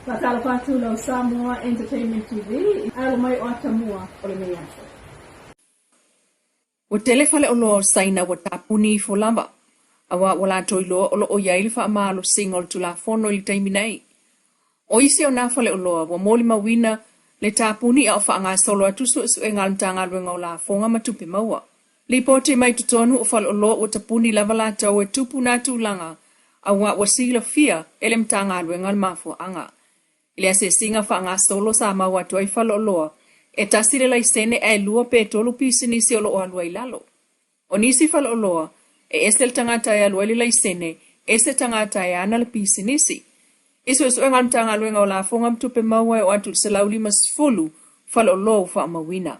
Patala patula o Samoa Entertainment TV. Alo mai o atamua o le mea. O telefale o lo saina wa tapuni fo lamba. Awa wala toilo o lo o yaili fa amalo singol tu la fono ili taiminei. O isi o nafale o loa wa moli mawina le tapuni au fa ngā solo atusu su e ngalantanga luenga o la fonga matupi maua. Li pote mai tutonu o fale o loa o tapuni lavala tau e tupu na tūlanga awa wasila fia ele mtanga luenga mafu anga. Ile ase singa fa ngā solo sa maua tu ai fale o loa e tasire lai sene e lua pe tolu pisi nisi o lo alua ilalo. O nisi fale o loa e estel tangata e alua lai sene ese tangata e ana le pisi nisi. Iso e ngantanga luenga o la fonga mtupe maua e o atu se lauli masfulu fale o loa ufa mawina.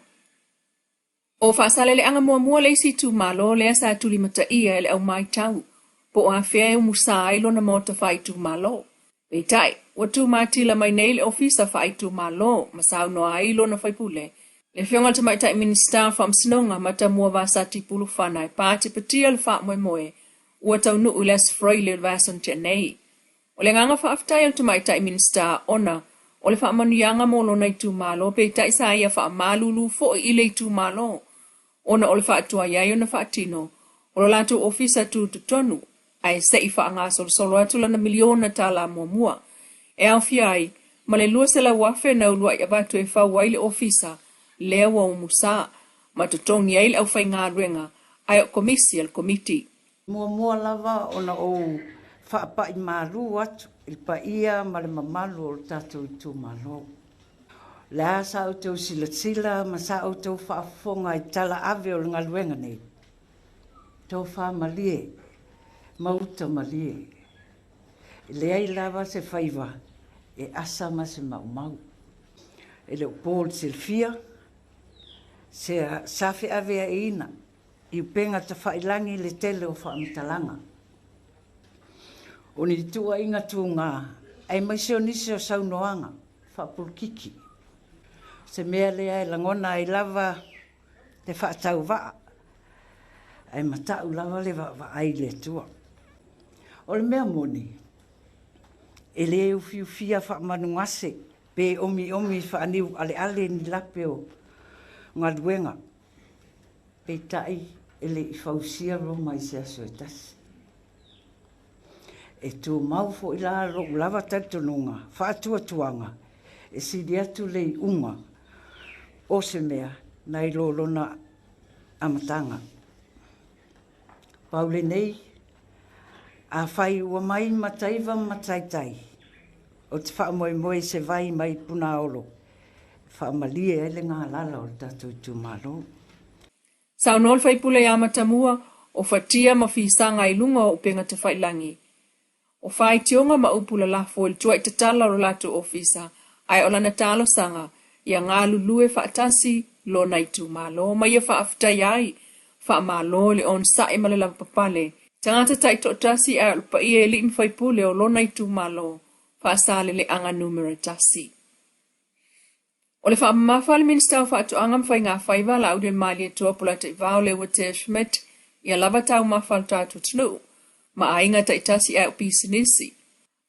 O fa salele anga mua le isi tu malo le asa tuli mata ia ele au mai tau. Po o afea e musa ilo na mota fai tu malo. Peitai, watu matila mai neile ofisa fai tu malo masau no ailo na fai pule. Le fionga ta mai tai minister fa msinonga mata mua vasa tipulu fana e pati patia le fa moe ua tau nu ules freile vason tia nei. O le nganga fa aftai al tu mai tai minister ona o le fa manuyanga molo na tu malo peitai sa ia fa malulu fo ile tu malo. Ona o le fa atua iaio na fa atino o lo lato ofisa tu tonu ai se ifa anga solo atu lana miliona tala mua. E au fiai, ma le lua se la wafe na ulua i abatu e fa waile ofisa, lea wa umusa, ma tutongi aile au fai ngā ruenga, ai o komisi al komiti. Mua lava ona o fa pa i maru atu, il pa ia ma le mamalu o tatu i tu malo. Lea sa au tau sila, ma sa au tau fa fonga i tala ave o ngā ruenga nei. Tau fa malie. Mauta malie. Lea i lava se faiva, e asa ma se mau. E leo Paul Silfia, se safi avea e ina, i upenga ta whailangi le tele o whaamitalanga. O ni tua inga tu ngā, ai maise o nisi o saunoanga, whapulkiki. Se mea lea e langona i lava te whaatau waa, ai matau lava le wa ai le tua. O le mea moni, e le ufiufia whaamanungase, pe omi whaaniu ale ni lapeo ngā luenga. Pe tai, e le i whausia roma i se aso e tasi. E tu mau fo i la ro lava tatununga, whaatua tuanga, e siri atu le i unga, o se mea, na i lolona amatanga. Paule nei, a whai ua mai mataiva mataitai. O te whaamoe se vai mai puna olo. Whaamalie ele ngā lala o tatu tu malo. Sao nol fai pule a matamua o fatia mawhisanga i lunga o penga te whailangi. O whai tionga ma upula lafo il tuai te tala o latu ofisa. Ai o lana talo sanga ia ngā lulue whaatasi lo nai tu malo. Ma ia whaaftai ai whaamalo le on sae malala papale. Tangata taito tasi a lupa ia e liin fai pule o lona i tu malo, whaasale le anga numera tasi. O le whaamawhale minister o whaatu angam fai ngā whaiva la audien mali e tua pula te vau le wate Schmidt, ia lava tau mawhal tātu tunu, ma a inga taitasi a upisi nisi.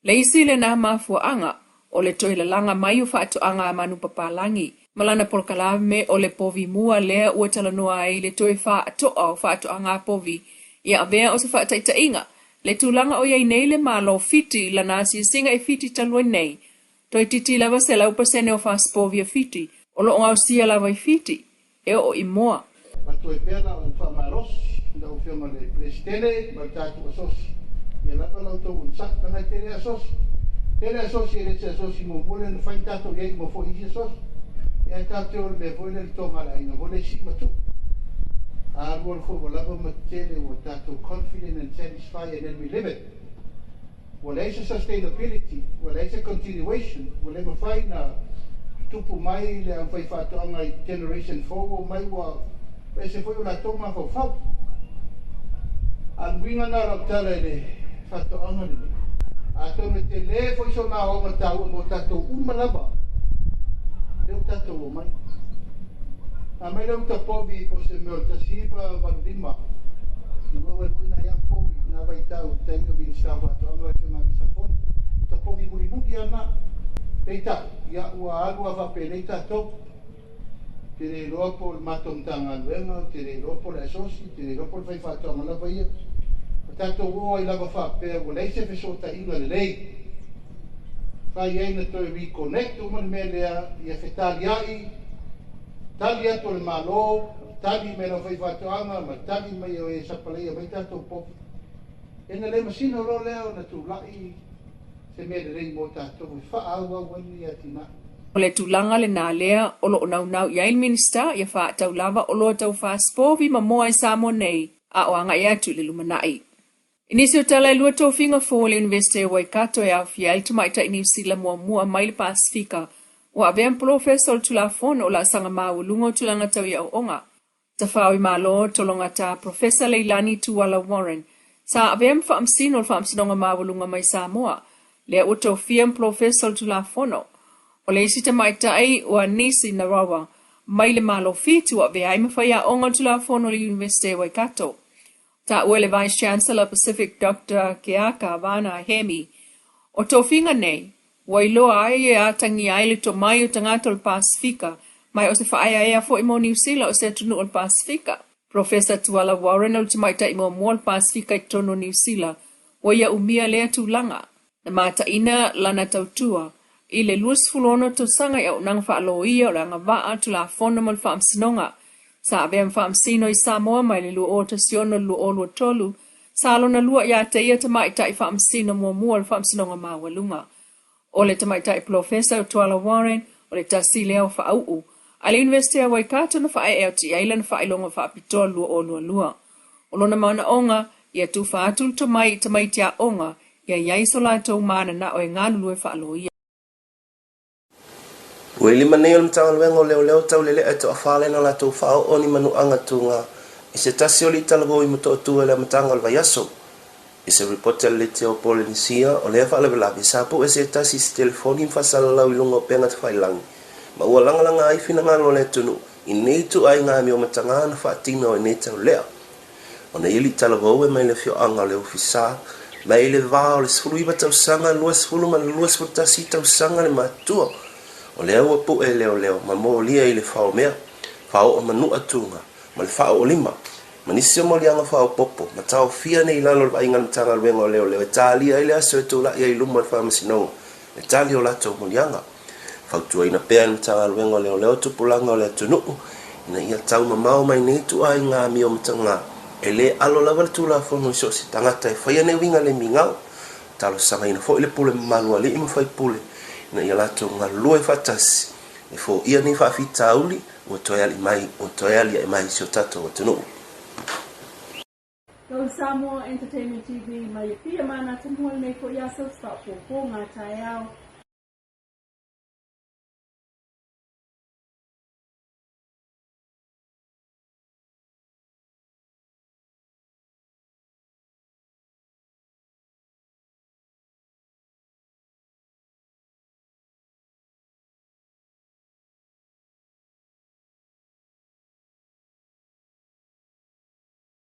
Le isi le nā mawhua anga, o le toi la langa mai o whaatu anga a manu papalangi, malana polkalave me o le povi mua lea ua talanua ai le toi whaatoa o whaatu anga povi, ia avea o se whaataita inga, le tūlanga o iei nei le malo fiti la nasi singa e fiti talua nei. Toi titi lava se lau pasene o whaaspovia fiti, o lo ngau sia lava i fiti, e o i moa. Mato e pēra o whaamaros, na o whiama le presidene, ma tātu asosi. Ia lapa lau tau unsak, tangai tere asosi. Tere asosi e rece asosi mo pole na whain tātou iei mo fo isi asosi. Ia tātou le voile le tō mara inga, vole si matu. Arwol for whatever material with that to confident and satisfy and then we live it. Well, there's a sustainability, well, there's a continuation, we'll never find a tupu mai le ang whaifato ang ay generation 4 mai wa pese foi una toma for fau. Ang winga na raptala le fato ang ni. Ato me te le foi so na o matau mo tato umalaba. Le tato o mai. A mai lau ta povi po se meo ta sipa vandima. Nua e na ya povi na vai tau taimio bin stawa to anga te ma bisa foni. Ta povi muri ana Leita, ia ua alua whape leita tō. Te re roa po le matom tanga luenga, te re roa po le asosi, te re roa po le whai whātua malawa ia. Tato ua i lava whape, o leise whesota inga le lei. Whai eina toi reconnect, o man me lea, ia whetali ai, tali ato le malo, tali me na whai whātuanga, ma tali mai o e sapalea, mai tato popi. Ena le masino ro leo na tu lai, se me le rei mo tato, wha aua wani atina. O le tūlanga le nā lea o lo nau i ail minista ia wha tau lava o lo tau wha spovi ma moa i Samoa nei a o anga i atu le lumanai. Inisi o tala lua tau whinga fōle University of Waikato e au fia i tumaita i New Zealand mua mai le Pasifika o a vean professor o tulafono o la sanga mau lungo tulanga tau i au onga. Ta whao i malo tolonga ta Professor Leilani Tuwala Warren sa a vean whaamsino o whaamsinonga mau lunga mai Samoa lea o tau fiam professor o tulafono. O le isi tamaita ai o a nisi na rawa, mai le malo fitu a vea ima whaia onga tulafono le University of Waikato. Ta ue le Vice Chancellor Pacific Dr. Keaka Vana Hemi. O tō whinga nei, wailoa ai e atangi ai le to mai o tangata o le Pasifika, mai o se whaia ea fo imo New Zealand o se tunu o le Pasifika. Professor Tuwala Warren o le tamaita imo mua le Pasifika i tono New Zealand, o ia umia lea tūlanga. Na mata ina lana tautua, i le luas fulono to sanga e o nang whaalo ia o ranga waa tu la fono mal whaamsinonga. Sa aveam whaamsino i Samoa mai le lua o ta siono lua o lua tolu, sa alona lua ia te ia tamaita i whaamsino mua le whaamsinonga mawalunga. O le tamaita i Professor Tuwala Warren, o le tasi leo whaau. A le University of Waikato na whae eo ti ailan whailonga whaapitoa lua o lua. O lona mauna onga, ia tu whaatul to mai tamaitia onga, ia iaiso la tau mana na o e ngālu lue whaalo ia. Ue lima nei o mtanga luenga o leo tau lele e toa whale na la tau whao o ni manu anga tunga. I se tasi o li talago i muto o tua le mtanga o vaiaso. I se reporter le te o Polinisia o lea whaale velavi sapo e se tasi si telefoni mwhasala lau ilunga o penga te whailangi. Ma ua langalanga ai fina ngano le tunu i nei tu ai ngā mi o mtanga na whaatina o nei tau lea. O nei ili talago e mai le fio anga le ofisa, mai le vao le sfuru iwa tau sanga, lua sfuru ma lua sfuru tasi tau sanga le matua. O lea ua pu e leo, ma mo lia i le whao mea, whao o manu atunga, ma le whao o lima, ma nisi o mo lianga whao popo, ma tau fia nei lalo le vainga mtanga luenga o leo, e tālia i le aso e tūla i luma le whaamasinonga, e tālia o lato mo lianga. Whautua ina pēa ni mtanga luenga o leo tupulanga o leo tunuu, ina ia tau mamao mai nei tu ai ngā mi o mtanga, e le alo lava le tūla whono iso si tangata e whaia nei winga le mingau, talo sanga ina fo i le pule manua li ima whai pule, na ia lato ngā lue whatasi, e fo ia ni whawhita auli, o toi ali e mai si o tato o tunu. Tau Samoa Entertainment TV mai pia mana tamuai nei ko ia sau stop po ngā tai au.